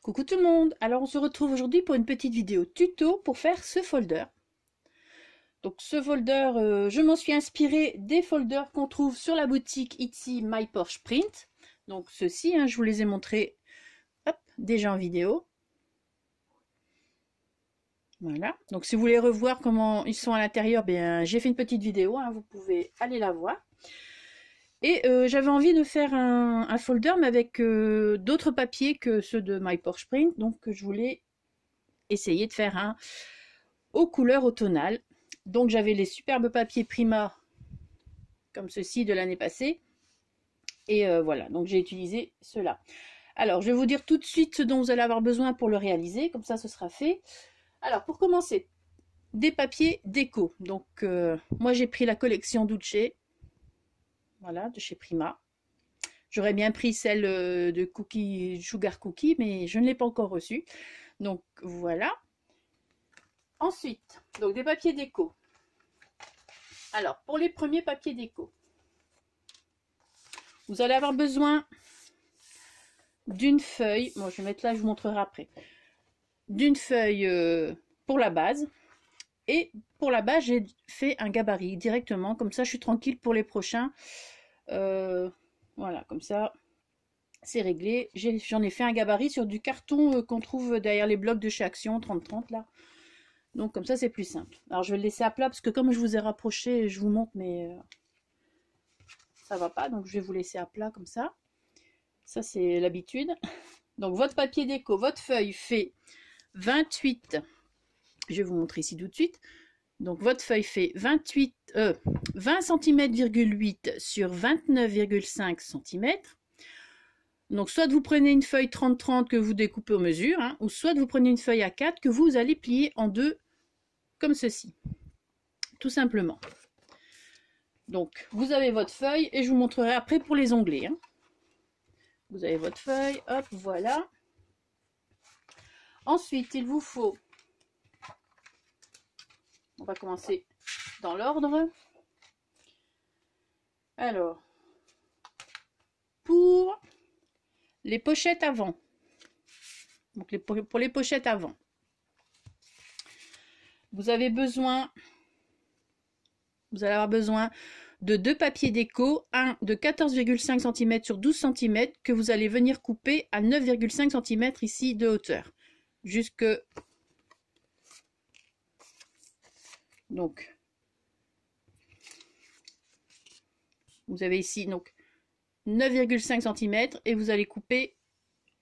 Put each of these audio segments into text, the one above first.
Coucou tout le monde, alors on se retrouve aujourd'hui pour une petite vidéo tuto pour faire ce folder. Donc ce folder, je m'en suis inspiré des folders qu'on trouve sur la boutique Etsy My Porsche Print. Donc ceux-ci, je vous les ai montrés déjà en vidéo. Voilà, donc si vous voulez revoir comment ils sont à l'intérieur, j'ai fait une petite vidéo, vous pouvez aller la voir. Et j'avais envie de faire un folder, mais avec d'autres papiers que ceux de My Porsche Print. Donc je voulais essayer de faire un aux couleurs automnales. Donc j'avais les superbes papiers Prima, comme ceci de l'année passée. Et voilà, donc j'ai utilisé ceux-là. Alors je vais vous dire tout de suite ce dont vous allez avoir besoin pour le réaliser, comme ça ce sera fait. Alors pour commencer, des papiers déco. Donc moi j'ai pris la collection Duce. Voilà, de chez Prima. J'aurais bien pris celle de Cookie, Sugar Cookie, mais je ne l'ai pas encore reçue. Donc voilà. Ensuite, donc des papiers déco. Alors, pour les premiers papiers déco, vous allez avoir besoin d'une feuille. Bon, je vais mettre là, je vous montrerai après. D'une feuille pour la base. Et pour la base, j'ai fait un gabarit directement. Comme ça, je suis tranquille pour les prochains. Voilà, comme ça, c'est réglé. J'en ai fait un gabarit sur du carton qu'on trouve derrière les blocs de chez Action, 30-30 là. Donc comme ça, c'est plus simple. Alors je vais le laisser à plat parce que comme je vous ai rapproché, je vous montre, mais ça va pas. Donc je vais vous laisser à plat comme ça. Ça, c'est l'habitude. Donc votre papier déco, votre feuille fait 28. Je vais vous montrer ici tout de suite. Donc votre feuille fait 20 cm,8 sur 29,5 cm. Donc soit vous prenez une feuille 30-30 que vous découpez aux mesures, ou soit vous prenez une feuille A4 que vous allez plier en deux, comme ceci. Tout simplement. Donc vous avez votre feuille et je vous montrerai après pour les onglets. Vous avez votre feuille, hop, voilà. Ensuite, il vous faut... On va commencer dans l'ordre. Alors, pour les pochettes avant, donc pour les pochettes avant, vous allez avoir besoin de deux papiers déco, un de 14,5 cm sur 12 cm que vous allez venir couper à 9,5 cm ici de hauteur, jusque... Donc, vous avez ici donc 9,5 cm et vous allez couper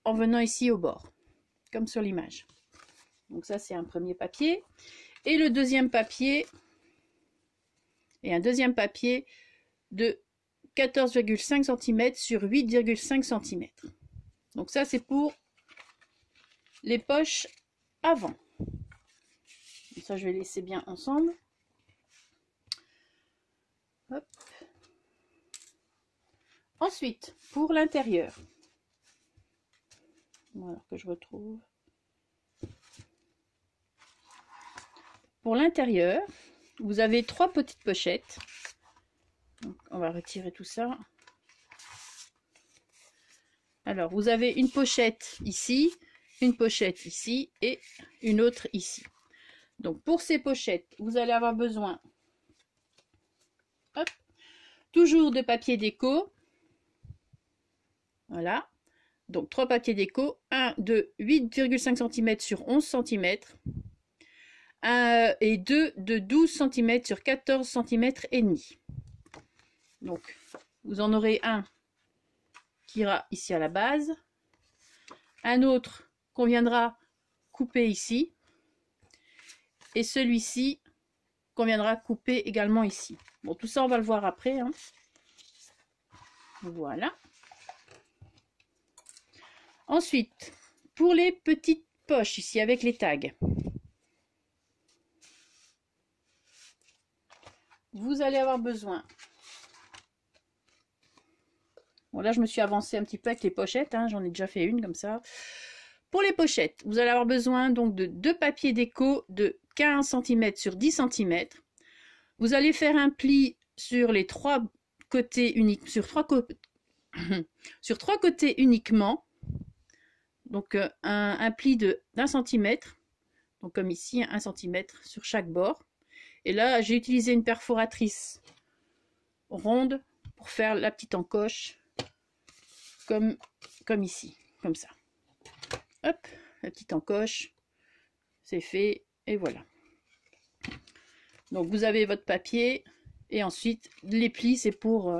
en venant ici au bord, comme sur l'image. Donc ça, c'est un premier papier. Et le deuxième papier, et un deuxième papier de 14,5 cm sur 8,5 cm. Donc ça, c'est pour les poches avant. Ça, je vais laisser bien ensemble. Hop. Ensuite, pour l'intérieur, voilà que je retrouve. Pour l'intérieur, vous avez trois petites pochettes. Donc, on va retirer tout ça. Alors, vous avez une pochette ici, une pochette ici et une autre ici. Donc pour ces pochettes, vous allez avoir besoin toujours de papier déco. Voilà. Donc 3 papiers déco, un de 8,5 cm sur 11 cm et deux de 12 cm sur 14 cm et demi. Donc vous en aurez un qui ira ici à la base, un autre qu'on viendra couper ici, et celui-ci qu'on viendra couper également ici. Bon, tout ça, on va le voir après. Voilà. Ensuite, pour les petites poches ici, avec les tags, vous allez avoir besoin... Bon, là, je me suis avancée un petit peu avec les pochettes. J'en ai déjà fait une comme ça. Pour les pochettes, vous allez avoir besoin donc de deux papiers déco de 15 cm sur 10 cm. Vous allez faire un pli sur les trois côtés uniques, sur trois côtés uniquement. Donc un pli d'1 centimètre, donc comme ici, 1 centimètre sur chaque bord. Et là, j'ai utilisé une perforatrice ronde pour faire la petite encoche, comme ici, comme ça. Hop, la petite encoche, c'est fait, et voilà. Donc vous avez votre papier, et ensuite les plis, c'est pour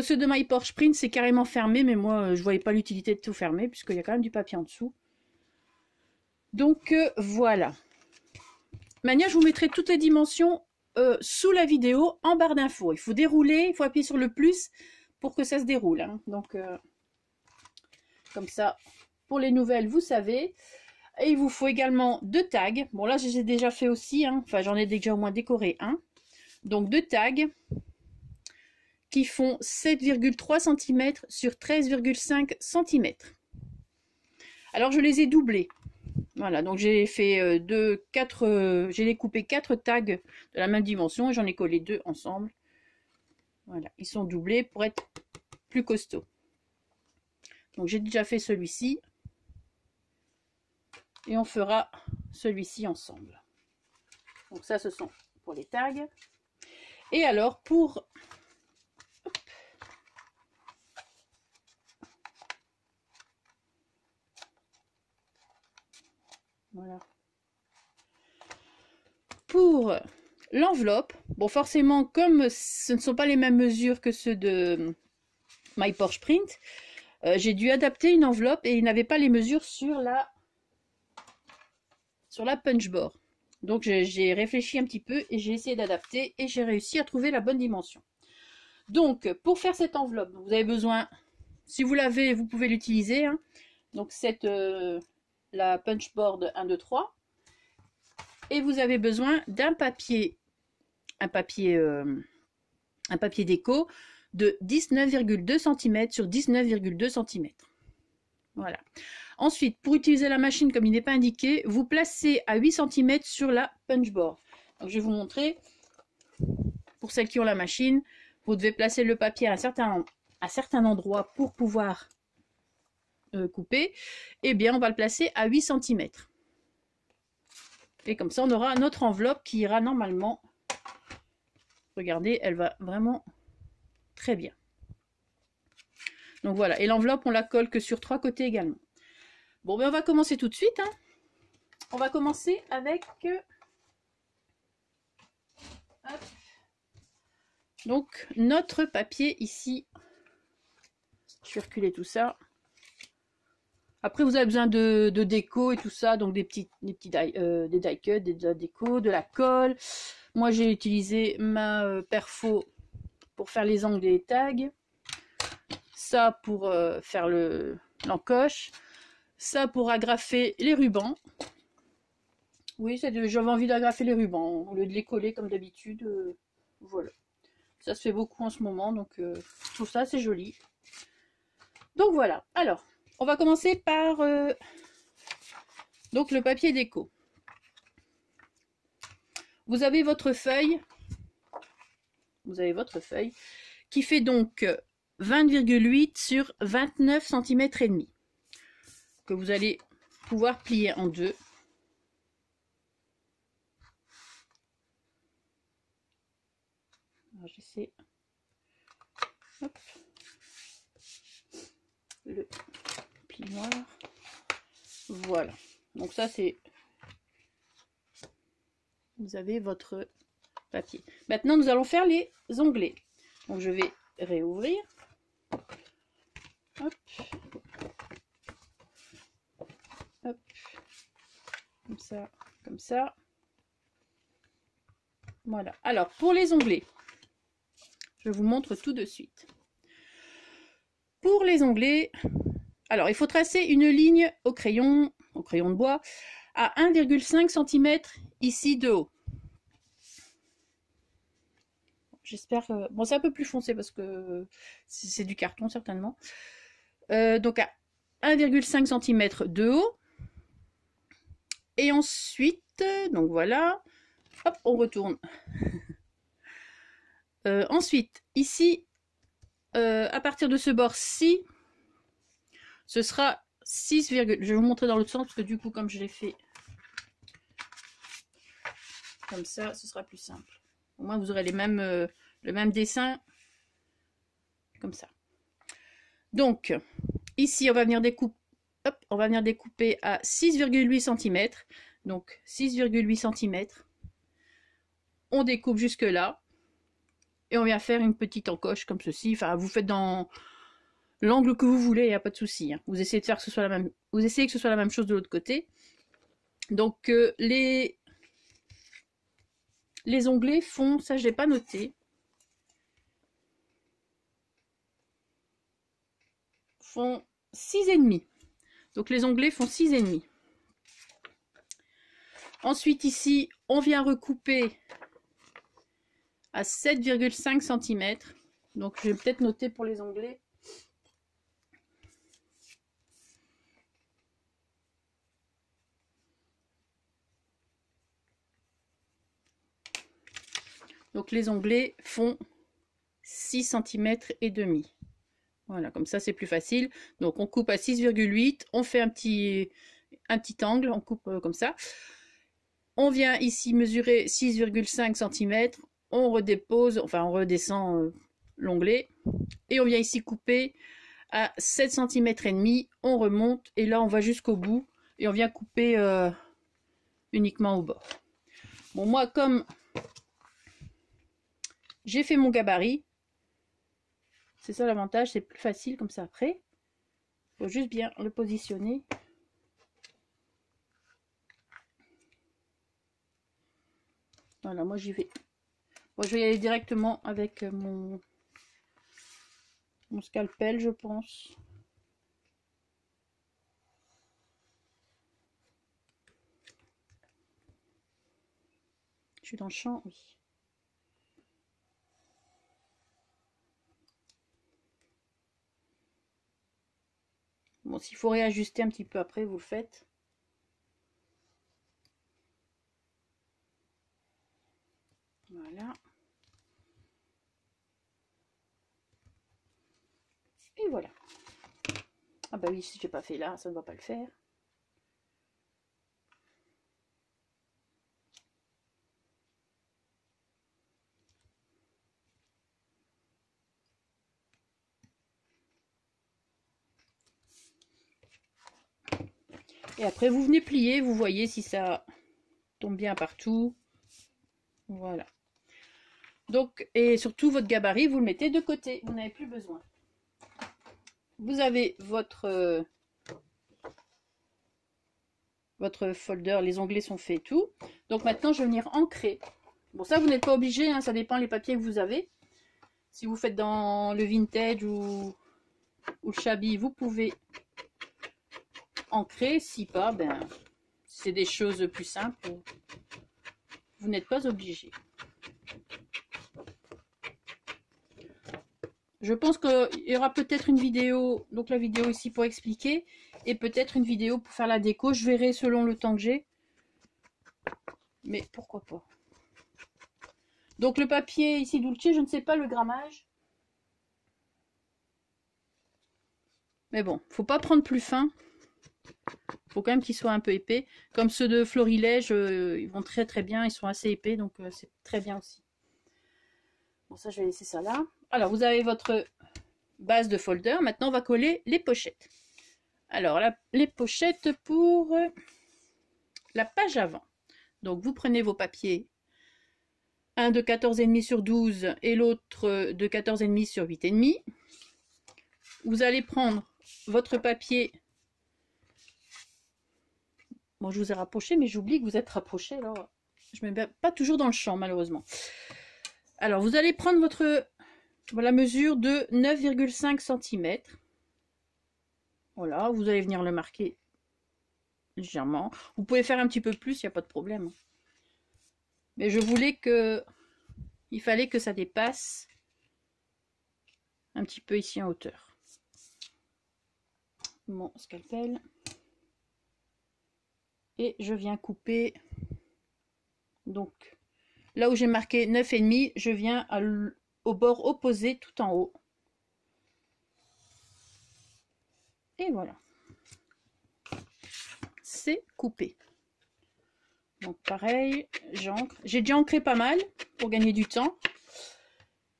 ceux de My Porsche Print, c'est carrément fermé, mais moi je voyais pas l'utilité de tout fermer, puisqu'il y a quand même du papier en dessous. Donc voilà. Manière, je vous mettrai toutes les dimensions sous la vidéo, en barre d'infos. Il faut dérouler, il faut appuyer sur le plus pour que ça se déroule. Hein. Donc, comme ça, pour les nouvelles, vous savez. Et il vous faut également 2 tags. Bon, là, j'ai déjà fait aussi. Hein. Enfin, j'en ai déjà au moins décoré un. Donc, 2 tags qui font 7,3 cm sur 13,5 cm. Alors, je les ai doublés. Voilà, donc j'ai fait j'ai découpé 4 tags de la même dimension et j'en ai collé 2 ensemble. Voilà, ils sont doublés pour être plus costauds. Donc j'ai déjà fait celui-ci. Et on fera celui-ci ensemble. Donc ça, ce sont pour les tags. Et alors, pour... Hop. Voilà. Pour l'enveloppe, bon forcément, comme ce ne sont pas les mêmes mesures que ceux de My Porsche Print, j'ai dû adapter une enveloppe et il n'avait pas les mesures sur la punchboard. Donc j'ai réfléchi un petit peu et j'ai essayé d'adapter et j'ai réussi à trouver la bonne dimension. Donc pour faire cette enveloppe, vous avez besoin, si vous l'avez, vous pouvez l'utiliser. Hein. Donc la punchboard 1, 2, 3. Et vous avez besoin d'un papier, un papier déco de 19,2 cm sur 19,2 cm. Voilà. Ensuite, pour utiliser la machine comme il n'est pas indiqué, vous placez à 8 cm sur la punchboard. Donc, je vais vous montrer. Pour celles qui ont la machine, vous devez placer le papier à un certain endroit pour pouvoir couper. Eh bien, on va le placer à 8 cm. Et comme ça, on aura notre enveloppe qui ira normalement. Regardez, elle va vraiment très bien. Donc voilà, et l'enveloppe, on la colle que sur 3 côtés également. Bon, ben on va commencer tout de suite. Hein. On va commencer avec... Hop. Donc, notre papier ici. Je vais reculer tout ça. Après, vous avez besoin de déco et tout ça, donc des die cuts, des déco, de la colle. Moi, j'ai utilisé ma perfo pour faire les angles des tags. Ça pour faire l'encoche. Ça pour agrafer les rubans. Oui, j'avais envie d'agrafer les rubans au lieu de les coller comme d'habitude. Voilà. Ça se fait beaucoup en ce moment, donc je trouve ça assez joli. Donc voilà. Alors, on va commencer par donc le papier déco. Vous avez votre feuille. Vous avez votre feuille qui fait donc 20,8 sur 29 cm et demi. Que vous allez pouvoir plier en deux. J'essaie. Hop. Le plioir. Voilà. Donc ça c'est... Vous avez votre papier. Maintenant nous allons faire les onglets. Donc je vais réouvrir. Hop. Hop. Comme ça, comme ça. Voilà. Alors pour les onglets, je vous montre tout de suite. Pour les onglets, alors il faut tracer une ligne au crayon de bois à 1,5 cm ici de haut. J'espère que... Bon, c'est un peu plus foncé parce que c'est du carton certainement. Donc à 1,5 cm de haut. Et ensuite, donc voilà, hop, on retourne. Ensuite, ici, à partir de ce bord-ci, ce sera 6, je vais vous montrer dans l'autre sens parce que du coup comme je l'ai fait comme ça, ce sera plus simple. Au moins vous aurez les mêmes, le même dessin comme ça. Donc ici on va venir découper, hop, on va venir découper à 6,8 cm. Donc 6,8 cm. On découpe jusque là et on vient faire une petite encoche comme ceci. Enfin, vous faites dans l'angle que vous voulez, il n'y a pas de souci. Hein. Vous essayez de faire que ce soit la même, vous essayez que ce soit la même chose de l'autre côté. Donc les onglets font, ça je l'ai pas noté, font 6,5. Donc les onglets font 6,5. Ensuite ici, on vient recouper à 7,5 cm. Donc je vais peut-être noter pour les onglets. Donc les onglets font 6 cm et demi. Voilà, comme ça c'est plus facile. Donc on coupe à 6,8, on fait un petit angle, on coupe comme ça. On vient ici mesurer 6,5 cm, on redépose, enfin on redescend l'onglet, et on vient ici couper à 7 cm et demi, on remonte, et là on va jusqu'au bout, et on vient couper uniquement au bord. Bon, moi comme j'ai fait mon gabarit, c'est ça l'avantage, c'est plus facile comme ça après. Il faut juste bien le positionner. Voilà, moi j'y vais. Bon, je vais y aller directement avec mon scalpel, je pense. Je suis dans le champ, oui. Bon, s'il faut réajuster un petit peu après, vous le faites. Voilà. Et voilà. Ah bah oui, si j'ai pas fait là, ça ne va pas le faire. Et après, vous venez plier, vous voyez si ça tombe bien partout. Voilà. Donc, et surtout, votre gabarit, vous le mettez de côté. Vous n'avez plus besoin. Vous avez votre folder, les onglets sont faits et tout. Donc maintenant, je vais venir ancrer. Bon, ça, vous n'êtes pas obligé, hein, ça dépend les papiers que vous avez. Si vous faites dans le vintage ou le shabby, vous pouvez ancrer. Si pas, ben, c'est des choses plus simples. Vous n'êtes pas obligé. Je pense qu'il y aura peut-être une vidéo, donc la vidéo ici pour expliquer, et peut-être une vidéo pour faire la déco. Je verrai selon le temps que j'ai. Mais pourquoi pas. Donc le papier ici Dulce, je ne sais pas le grammage. Mais bon, faut pas prendre plus fin. Faut quand même qu'il soit un peu épais. Comme ceux de Florilège, ils vont très très bien, ils sont assez épais, donc c'est très bien aussi. Bon, ça je vais laisser ça là. Alors vous avez votre base de folder. Maintenant on va coller les pochettes. Alors les pochettes pour la page avant. Donc vous prenez vos papiers, un de 14,5 sur 12 et l'autre de 14,5 sur 8,5. Vous allez prendre votre papier. Bon, je vous ai rapproché, mais j'oublie que vous êtes rapproché. Alors, je ne me mets pas toujours dans le champ, malheureusement. Alors, vous allez prendre la mesure de 9,5 cm. Voilà, vous allez venir le marquer légèrement. Vous pouvez faire un petit peu plus, il n'y a pas de problème. Mais je voulais que... Il fallait que ça dépasse un petit peu ici en hauteur. Mon scalpel. Et je viens couper. Donc, là où j'ai marqué 9,5, je viens au bord opposé tout en haut. Et voilà. c'est couper. Donc pareil, j'encre. J'ai déjà ancré pas mal pour gagner du temps.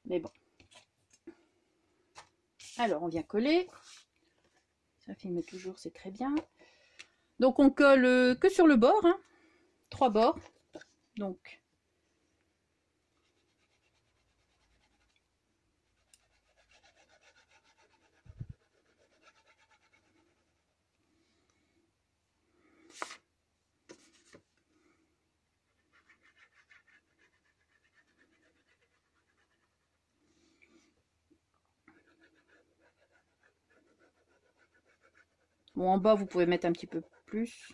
Mais bon. Alors on vient coller. Ça filme toujours, c'est très bien. Donc on colle que sur le bord, hein. 3 bords. Donc bon, en bas, vous pouvez mettre un petit peu plus.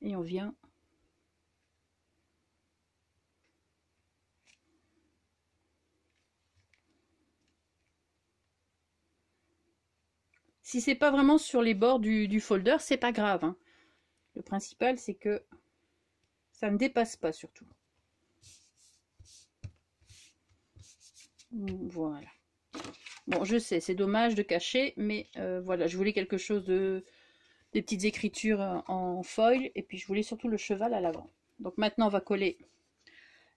Et on vient. Si c'est pas vraiment sur les bords du folder, c'est pas grave, hein. Le principal, c'est que ça ne dépasse pas surtout. Voilà. Bon, je sais, c'est dommage de cacher, mais voilà, je voulais quelque chose des petites écritures en foil, et puis je voulais surtout le cheval à l'avant. Donc maintenant, on va coller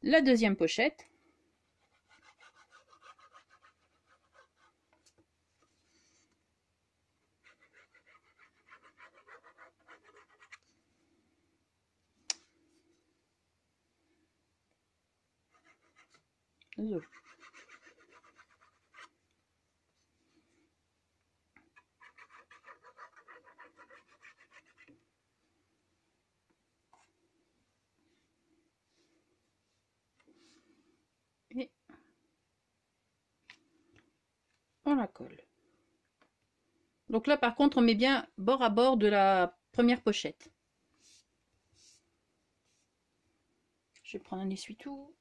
la deuxième pochette. Désolée. Et on la colle. Donc là, par contre, on met bien bord à bord de la première pochette. Je vais prendre un essuie-tout.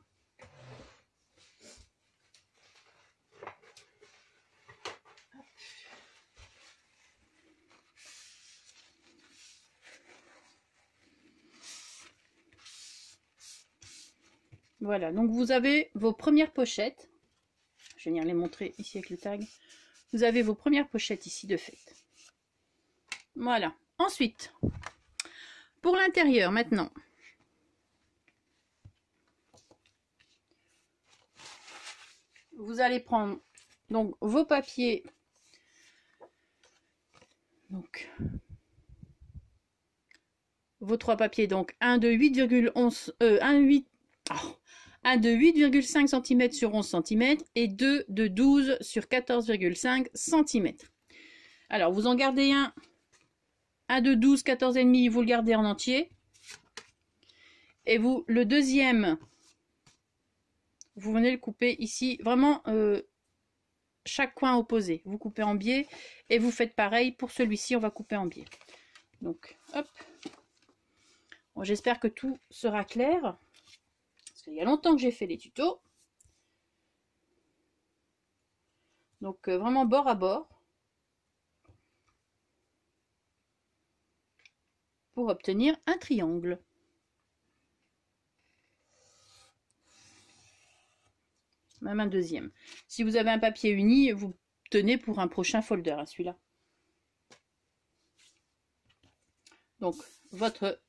Voilà, donc vous avez vos premières pochettes. Je vais venir les montrer ici avec le tag. Vous avez vos premières pochettes ici de fait. Voilà. Ensuite, pour l'intérieur maintenant. Vous allez prendre donc vos papiers. Donc vos 3 papiers, donc un de 8,11 un de 8,5 cm sur 11 cm et 2 de 12 sur 14,5 cm. Alors vous en gardez un de 12, 14,5, vous le gardez en entier. Et vous, le deuxième, vous venez le couper ici, vraiment chaque coin opposé. Vous coupez en biais et vous faites pareil pour celui-ci, on va couper en biais. Donc, hop. Bon, j'espère que tout sera clair. Parce qu'il y a longtemps que j'ai fait les tutos. Donc, vraiment bord à bord. Pour obtenir un triangle. Même un deuxième. Si vous avez un papier uni, vous tenez pour un prochain folder, hein, celui-là. Donc, votre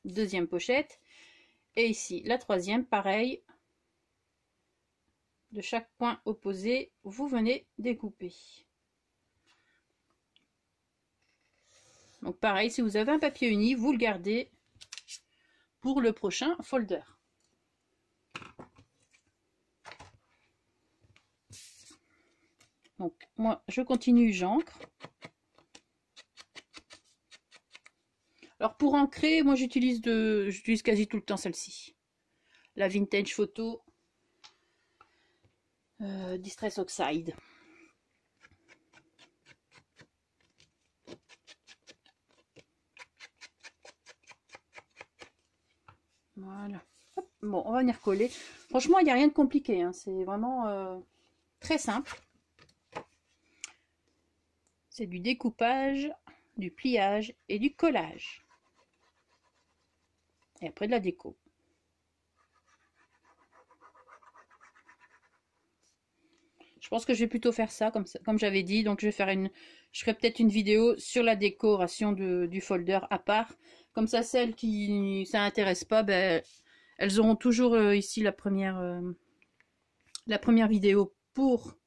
deuxième pochette. Et ici, la troisième, pareil. De chaque coin opposé, vous venez découper. Donc pareil, si vous avez un papier uni, vous le gardez pour le prochain folder. Donc moi, je continue, j'encre. Alors pour ancrer, moi j'utilise quasi tout le temps celle-ci. La Vintage Photo Distress Oxide. Voilà. Hop. Bon, on va venir coller. Franchement, il n'y a rien de compliqué, hein. C'est vraiment très simple. C'est du découpage, du pliage et du collage. Et après de la déco. Je pense que je vais plutôt faire ça, comme j'avais dit. Donc je vais faire je ferai peut-être une vidéo sur la décoration du folder à part. Comme ça, celles qui ça intéresse pas, ben, elles auront toujours ici la première vidéo pour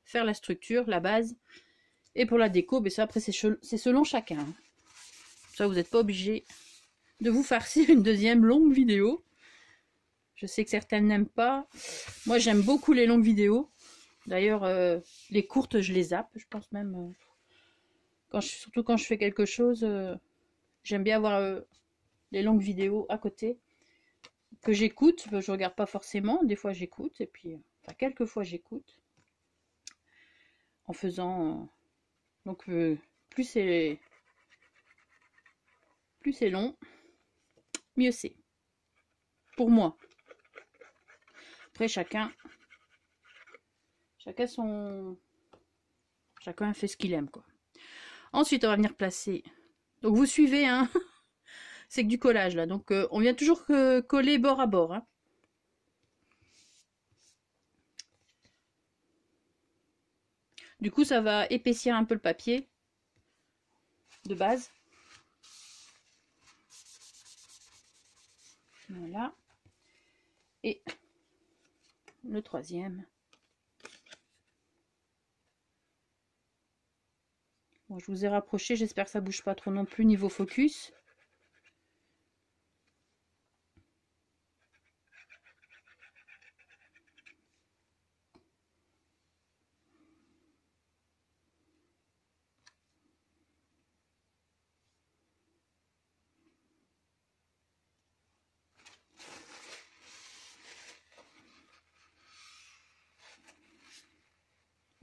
faire la structure, la base. Et pour la déco, ben ça après c'est selon chacun. Ça, vous n'êtes pas obligé de vous farcir une deuxième longue vidéo. Je sais que certaines n'aiment pas. Moi, j'aime beaucoup les longues vidéos. D'ailleurs, les courtes, je les zappe. Je pense même, surtout quand je fais quelque chose, j'aime bien avoir les longues vidéos à côté. Que j'écoute. Je regarde pas forcément. Des fois, j'écoute. Et puis, enfin, quelques fois, j'écoute. En faisant... donc, plus c'est long, mieux c'est. Pour moi. Après, chacun fait ce qu'il aime, quoi. Ensuite, on va venir placer. Donc, vous suivez, hein. C'est que du collage, là. Donc, on vient toujours coller bord à bord, hein. Du coup, ça va épaissir un peu le papier de base. Voilà. Et le troisième. Bon, je vous ai rapproché, j'espère que ça bouge pas trop non plus niveau focus.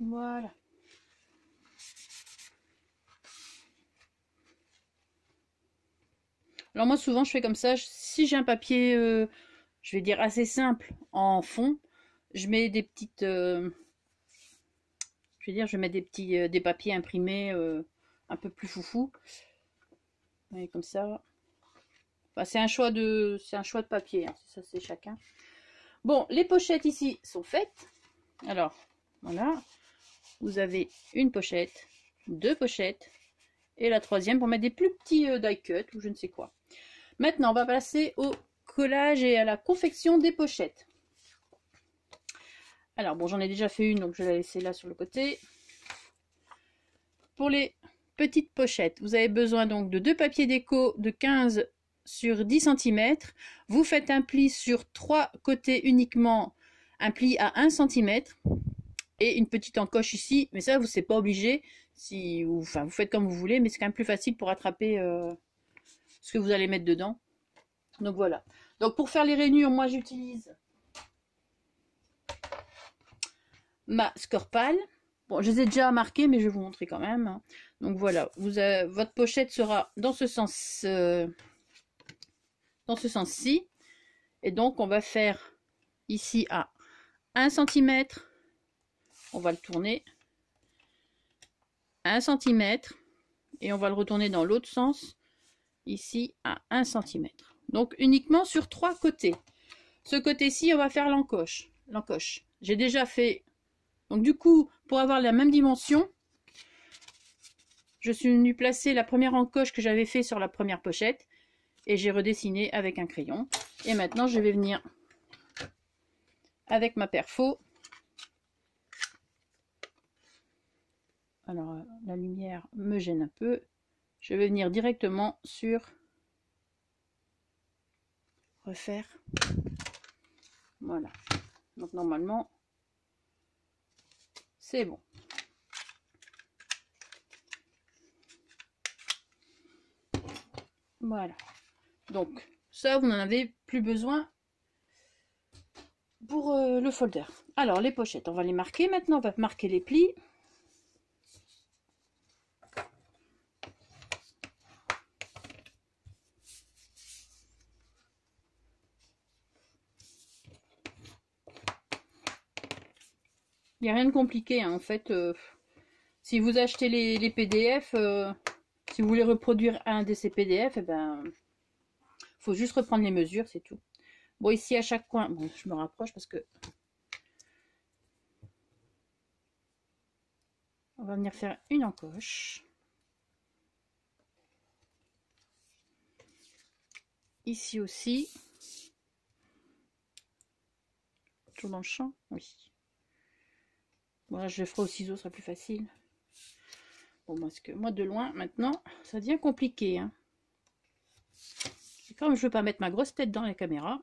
Voilà. Alors moi souvent je fais comme ça, si j'ai un papier, je vais dire assez simple en fond, je mets des petites, je mets des papiers imprimés un peu plus foufou. Et comme ça. Enfin, c'est un choix de papier, hein. Ça c'est chacun. Bon, les pochettes ici sont faites. Alors, voilà. Vous avez une pochette, deux pochettes, et la troisième pour mettre des plus petits die cut ou je ne sais quoi. Maintenant, on va passer au collage et à la confection des pochettes. Alors, bon, j'en ai déjà fait une, donc je vais la laisser là sur le côté. Pour les petites pochettes, vous avez besoin donc de deux papiers déco de 15 sur 10 cm. Vous faites un pli sur 3 côtés uniquement, un pli à 1 cm. Et une petite encoche ici, mais ça, c'est pas obligé. Vous faites comme vous voulez, mais c'est quand même plus facile pour attraper ce que vous allez mettre dedans. Donc voilà. Donc pour faire les rainures, moi j'utilise ma Scorpal. Bon, je les ai déjà marquées, mais je vais vous montrer quand même. Donc voilà, votre pochette sera dans ce sens, dans ce sens-ci. Et donc on va faire ici à 1 cm. On va le tourner 1 cm. Et on va le retourner dans l'autre sens, ici à 1 cm. Donc uniquement sur 3 côtés. Ce côté-ci, on va faire l'encoche. J'ai déjà fait. Donc du coup, pour avoir la même dimension, je suis venue placer la première encoche que j'avais fait sur la première pochette. Et j'ai redessiné avec un crayon. Et maintenant, je vais venir avec ma perfo. Alors, la lumière me gêne un peu. Je vais venir directement sur refaire. Voilà. Donc normalement, c'est bon. Voilà. Donc ça, vous n'en avez plus besoin pour le folder. Alors les pochettes, on va les marquer maintenant. On va marquer les plis. Il n'y a rien de compliqué, hein. En fait, si vous achetez les PDF, si vous voulez reproduire un de ces PDF, eh ben, faut juste reprendre les mesures, c'est tout. Bon, ici à chaque coin, bon, je me rapproche parce que On va venir faire une encoche. Ici aussi. Toujours dans le champ, oui. Voilà, je le ferai au ciseau, ce sera plus facile. Bon, parce que moi de loin, maintenant, ça devient compliqué. Hein. Et comme je ne veux pas mettre ma grosse tête dans la caméra.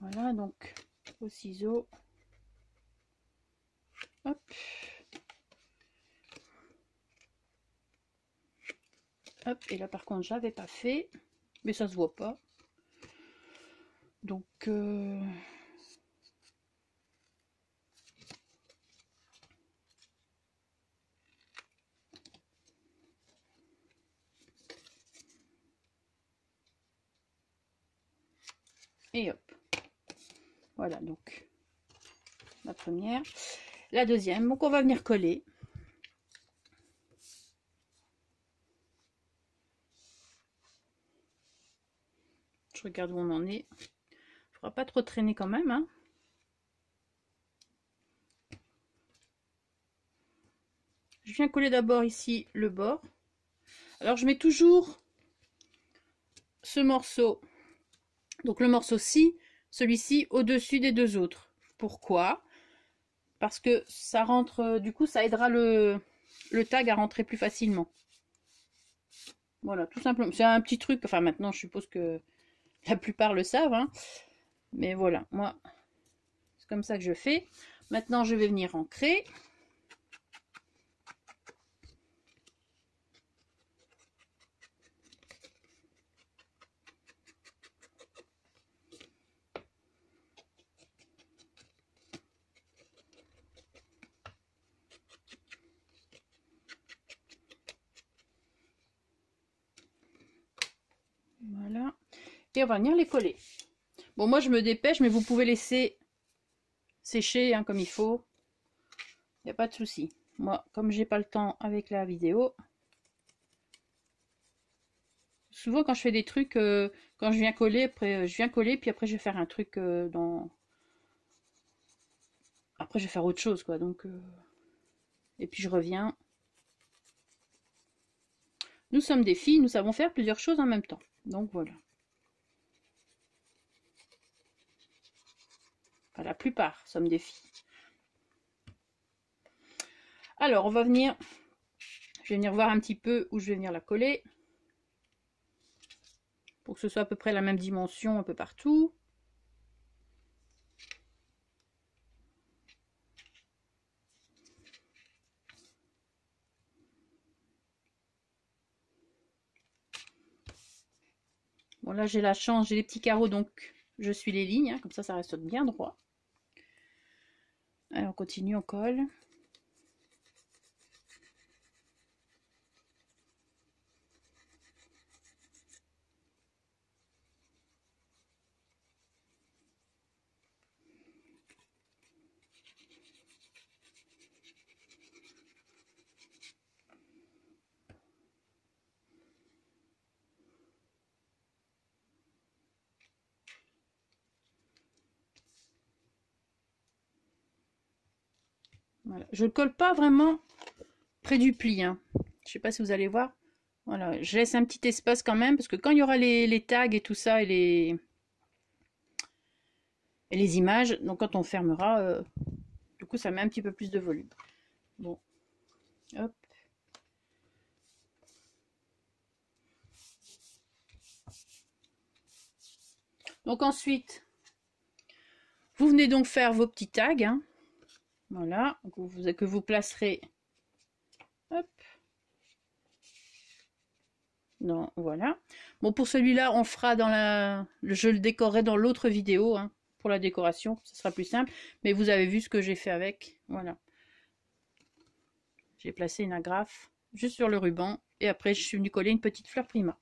Voilà, donc au ciseau. Hop. Hop, et là par contre, j'avais pas fait. Mais ça se voit pas. Donc... Et hop. Voilà, donc la première. La deuxième, donc on va venir coller. Je regarde où on en est. Il ne faudra pas trop traîner quand même. Hein. Je viens coller d'abord ici le bord. Alors je mets toujours ce morceau, donc le morceau-ci, celui-ci au-dessus des deux autres. Pourquoi? Parce que ça rentre, du coup ça aidera le tag à rentrer plus facilement. Voilà, tout simplement. C'est un petit truc, enfin maintenant je suppose que la plupart le savent, hein. Mais voilà, moi c'est comme ça que je fais. Maintenant je vais venir ancrer. Voilà. Et on va venir les coller. Bon, moi je me dépêche, mais vous pouvez laisser sécher hein, comme il faut. Il n'y a pas de souci. Moi, comme j'ai pas le temps avec la vidéo, souvent quand je fais des trucs, quand je viens coller, après je viens coller, puis après je vais faire un truc dans... Après je vais faire autre chose, quoi. Donc, et puis je reviens. Nous sommes des filles, nous savons faire plusieurs choses en même temps. Donc voilà. Enfin, la plupart sommes des filles. Alors, on va venir... Je vais venir voir un petit peu où je vais venir la coller. Pour que ce soit à peu près la même dimension un peu partout. Bon, là, j'ai la chance, j'ai les petits carreaux, donc je suis les lignes. Hein, comme ça reste bien droit. Alors, on continue, on colle. Voilà. Je ne colle pas vraiment près du pli. Hein. Je ne sais pas si vous allez voir. Voilà, je laisse un petit espace quand même, parce que quand il y aura les tags et tout ça, et les images, donc quand on fermera, du coup ça met un petit peu plus de volume. Bon, hop. Donc ensuite, vous venez donc faire vos petits tags. Hein. Voilà, que vous placerez. Hop. Non, voilà. Bon, pour celui-là, on fera dans la... Je le décorerai dans l'autre vidéo, hein, pour la décoration. Ce sera plus simple. Mais vous avez vu ce que j'ai fait avec. Voilà. J'ai placé une agrafe juste sur le ruban. Et après, je suis venue coller une petite fleur prima.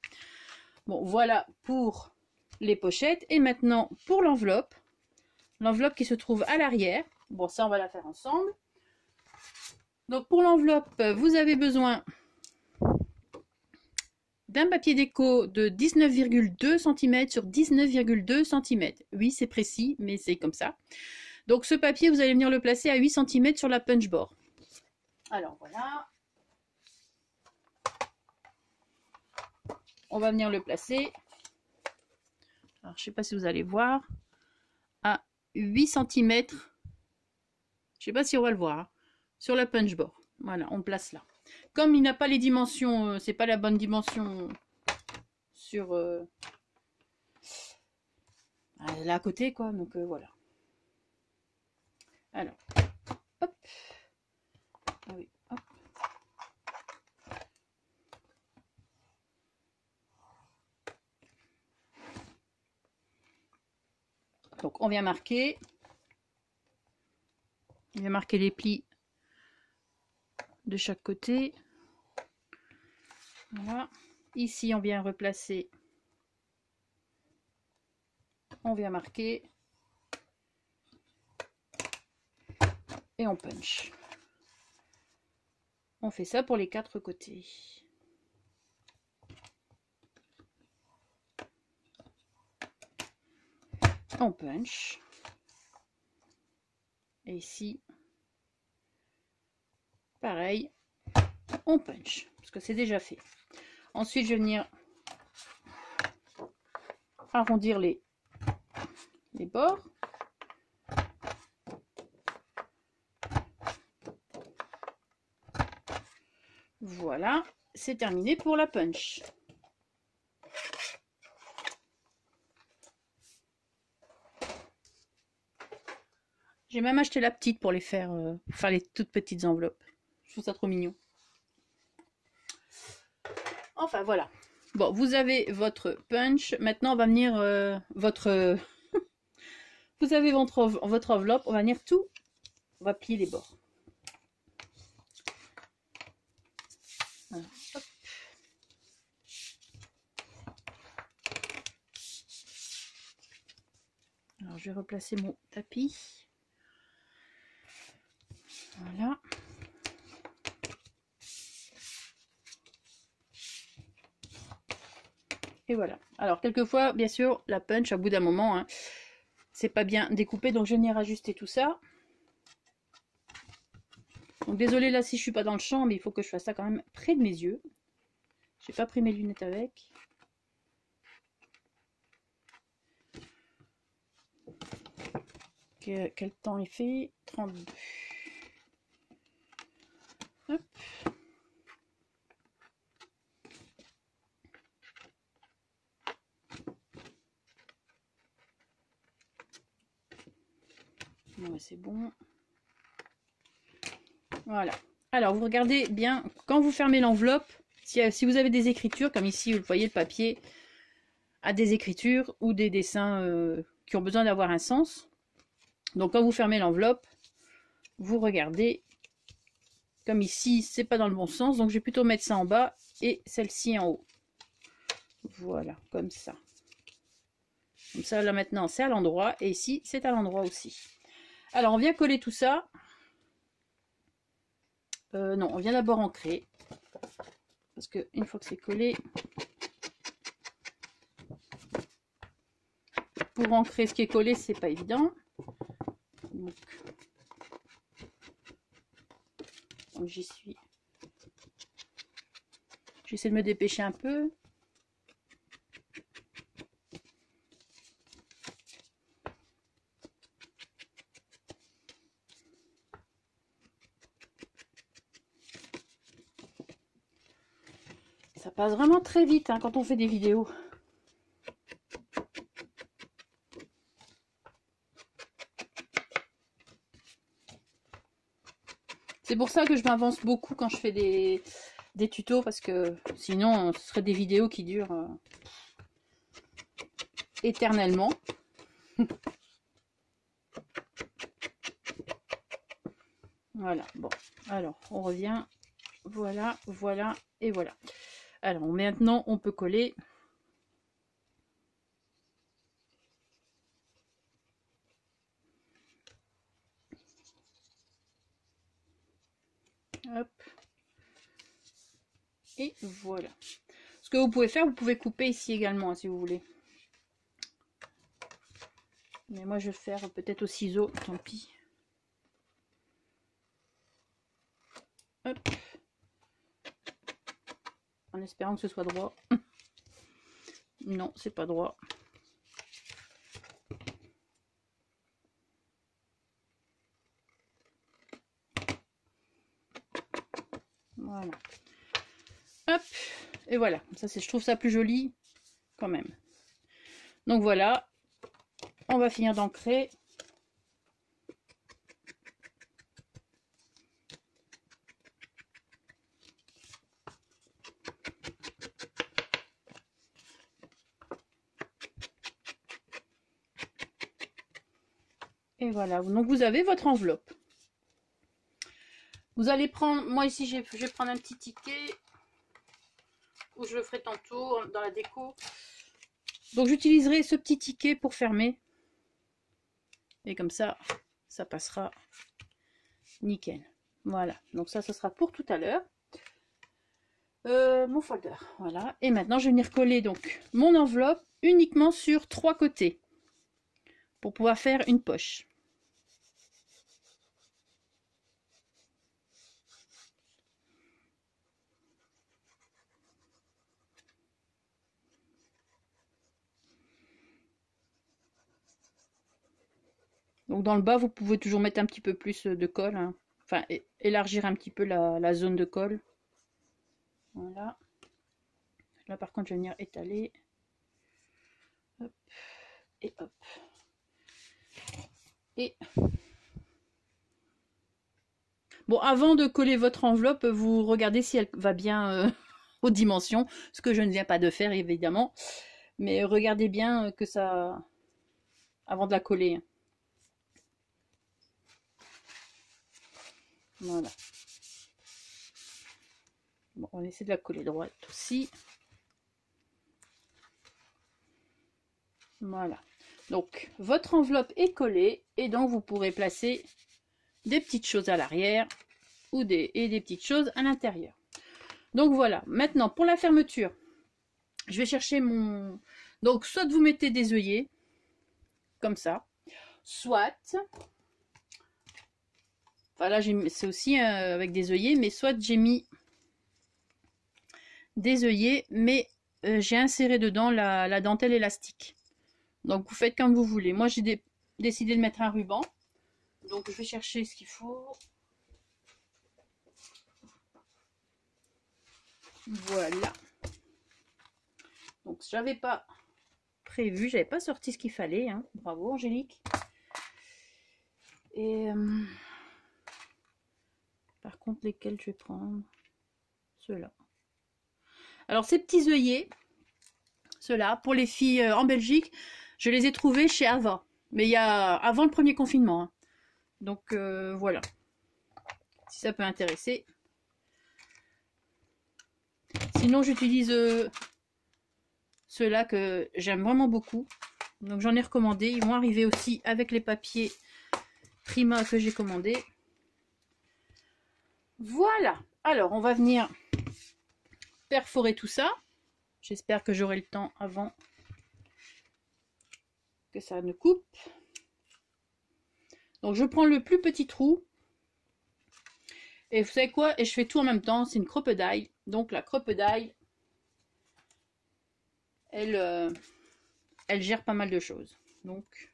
Bon, voilà pour les pochettes. Et maintenant, pour l'enveloppe. L'enveloppe qui se trouve à l'arrière. Bon, ça, on va la faire ensemble. Donc, pour l'enveloppe, vous avez besoin d'un papier déco de 19,2 cm sur 19,2 cm. Oui, c'est précis, mais c'est comme ça. Donc ce papier, vous allez venir le placer à 8 cm sur la punch board. Alors voilà. On va venir le placer. Alors je sais pas si vous allez voir. À 8 cm. Je sais pas si on va le voir. Hein, sur la punch board. Voilà, on place là. Comme il n'a pas les dimensions, c'est pas la bonne dimension sur là à côté quoi, donc voilà. Alors, hop. Ah oui, hop. Donc on vient marquer. On vient marquer les plis de chaque côté. Voilà. Ici on vient replacer. On vient marquer. Et on punch. On fait ça pour les 4 côtés. On punch. Et ici, pareil, on punch. Parce que c'est déjà fait. Ensuite, je vais venir arrondir les bords. Voilà, c'est terminé pour la punch. J'ai même acheté la petite pour les faire les toutes petites enveloppes. Je trouve ça trop mignon. Enfin voilà. Bon, vous avez votre punch. Maintenant, on va venir votre... vous avez votre enveloppe. On va venir tout... On va plier les bords. Voilà. Hop. Alors, je vais replacer mon tapis. Voilà. Et voilà. Alors, quelquefois, bien sûr, la punch, à bout d'un moment, hein, c'est pas bien découpé. Donc, je vais venir ajuster tout ça. Donc, désolé là si je suis pas dans le champ, mais il faut que je fasse ça quand même près de mes yeux. J'ai pas pris mes lunettes avec. Quel temps il fait? 32. Hop. Ouais, c'est bon. Voilà. Alors, vous regardez bien, quand vous fermez l'enveloppe, si vous avez des écritures, comme ici, vous voyez le papier a des écritures ou des dessins qui ont besoin d'avoir un sens. Donc, quand vous fermez l'enveloppe, vous regardez, comme ici, c'est pas dans le bon sens, donc je vais plutôt mettre ça en bas et celle-ci en haut. Voilà, comme ça. Comme ça, là, maintenant, c'est à l'endroit, et ici, c'est à l'endroit aussi. Alors, on vient coller tout ça. Non, on vient d'abord ancrer. Parce que une fois que c'est collé, pour ancrer ce qui est collé, c'est pas évident. Donc j'y suis. J'essaie de me dépêcher un peu. Ça passe vraiment très vite hein, quand on fait des vidéos. C'est pour ça que je m'avance beaucoup quand je fais des tutos, parce que sinon ce serait des vidéos qui durent éternellement. Voilà, bon, alors on revient, voilà, voilà, et voilà. Alors maintenant on peut coller. Hop. Et voilà. Ce que vous pouvez faire, vous pouvez couper ici également, hein, si vous voulez. Mais moi je vais faire peut-être au ciseau, tant pis. Hop. En espérant que ce soit droit. Non, c'est pas droit. Voilà. Hop. Et voilà. Ça, je trouve ça plus joli quand même. Donc voilà. On va finir d'ancrer. Et voilà, donc vous avez votre enveloppe. Vous allez prendre, moi ici je vais prendre un petit ticket, où je le ferai tantôt dans la déco. Donc j'utiliserai ce petit ticket pour fermer. Et comme ça, ça passera nickel. Voilà, donc ça, ce sera pour tout à l'heure. Mon folder, voilà. Et maintenant, je vais venir coller donc mon enveloppe uniquement sur 3 côtés. Pour pouvoir faire une poche. Donc dans le bas, vous pouvez toujours mettre un petit peu plus de colle. Hein. Enfin, élargir un petit peu la zone de colle. Voilà. Là par contre, je vais venir étaler. Hop. Et hop. Et... Bon, avant de coller votre enveloppe, vous regardez si elle va bien aux dimensions. Ce que je ne viens pas de faire, évidemment. Mais regardez bien que ça... avant de la coller. Voilà. Bon, on essaie de la coller droite aussi. Voilà. Donc, votre enveloppe est collée et donc vous pourrez placer des petites choses à l'arrière ou des petites choses à l'intérieur. Donc voilà. Maintenant, pour la fermeture, je vais chercher mon... Donc, soit vous mettez des œillets, comme ça, soit... Enfin là, c'est aussi avec des œillets, mais soit j'ai mis des œillets, mais j'ai inséré dedans la dentelle élastique. Donc vous faites comme vous voulez. Moi j'ai décidé de mettre un ruban. Donc je vais chercher ce qu'il faut. Voilà. Donc j'avais pas prévu, j'avais pas sorti ce qu'il fallait. Hein. Bravo Angélique. Et par contre lesquels je vais prendre? Ceux-là. Alors ces petits œillets, ceux-là, pour les filles en Belgique, je les ai trouvés chez Ava. Mais il y a avant le premier confinement. Hein. Donc voilà. Si ça peut intéresser. Sinon j'utilise ceux-là que j'aime vraiment beaucoup. Donc j'en ai recommandé. Ils vont arriver aussi avec les papiers Prima que j'ai commandé. Voilà. Alors on va venir perforer tout ça. J'espère que j'aurai le temps avant que ça ne coupe. Donc je prends le plus petit trou. Et vous savez quoi? Et je fais tout en même temps. C'est une crocodile. Donc la crocodile, elle gère pas mal de choses. Donc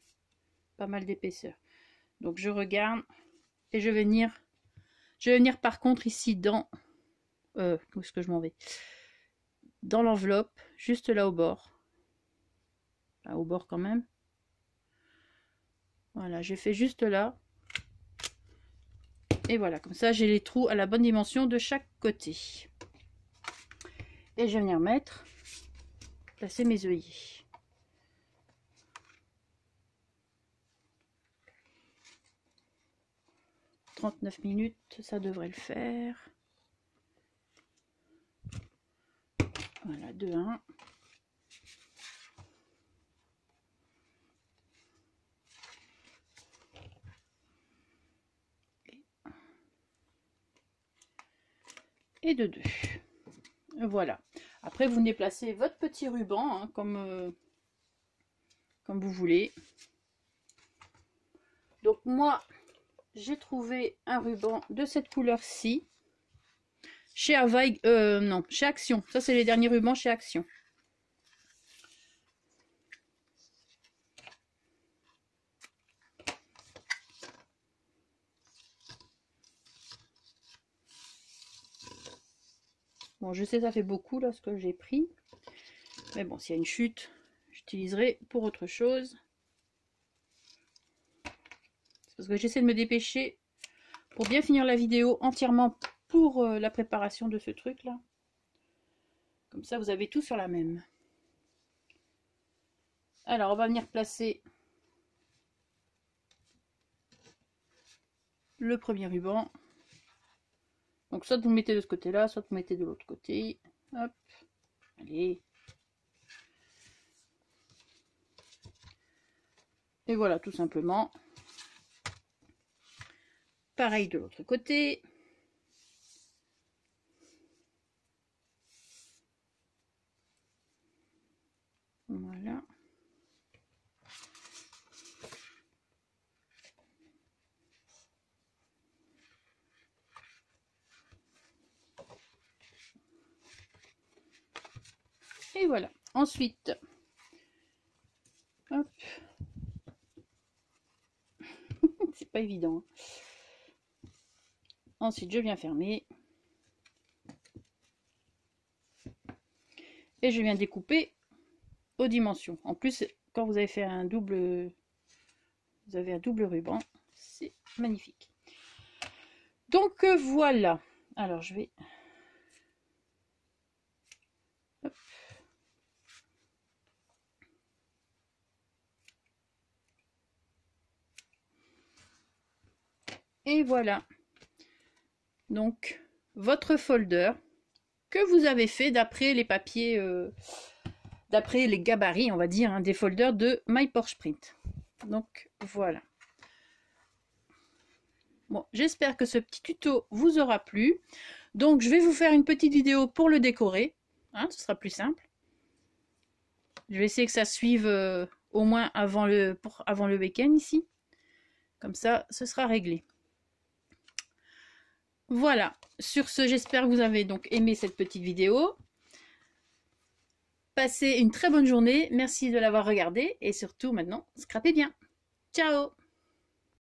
pas mal d'épaisseur. Donc je regarde. Et je vais venir par contre ici dans... où est-ce que je m'en vais? Dans l'enveloppe. Juste là au bord. Là, au bord quand même. Voilà, j'ai fait juste là. Et voilà, comme ça j'ai les trous à la bonne dimension de chaque côté. Et je vais venir placer mes œillets. « 39 minutes, ça devrait le faire. » Voilà, 2, 1. Et de 2. Voilà. Après, vous venez placer votre petit ruban, hein, comme vous voulez. moi, j'ai trouvé un ruban de cette couleur-ci. Chez Hawaii, non, chez Action. Ça, c'est les derniers rubans chez Action. Bon, je sais, ça fait beaucoup, là, ce que j'ai pris. Mais bon, s'il y a une chute, j'utiliserai pour autre chose. C'est parce que j'essaie de me dépêcher pour bien finir la vidéo entièrement pour la préparation de ce truc-là. Comme ça, vous avez tout sur la même. Alors, on va venir placer le premier ruban. Donc, soit vous le mettez de ce côté-là, soit vous le mettez de l'autre côté. Hop, allez. Et voilà, tout simplement. Pareil de l'autre côté. Voilà. Et voilà. Ensuite, hop. C'est pas évident. Ensuite, je viens fermer. Et je viens découper aux dimensions. En plus, quand vous avez fait un double, vous avez un double ruban, c'est magnifique. Donc voilà. Alors je vais. Hop. Et voilà. Donc votre folder que vous avez fait d'après les papiers, d'après les gabarits, on va dire, hein, des folders de My Porsche Print. Donc voilà. Bon, j'espère que ce petit tuto vous aura plu. Donc je vais vous faire une petite vidéo pour le décorer. Hein, ce sera plus simple. Je vais essayer que ça suive au moins avant le week-end ici. Comme ça, ce sera réglé. Voilà. Sur ce, j'espère que vous avez donc aimé cette petite vidéo. Passez une très bonne journée. Merci de l'avoir regardée. Et surtout, maintenant, scrapez bien. Ciao!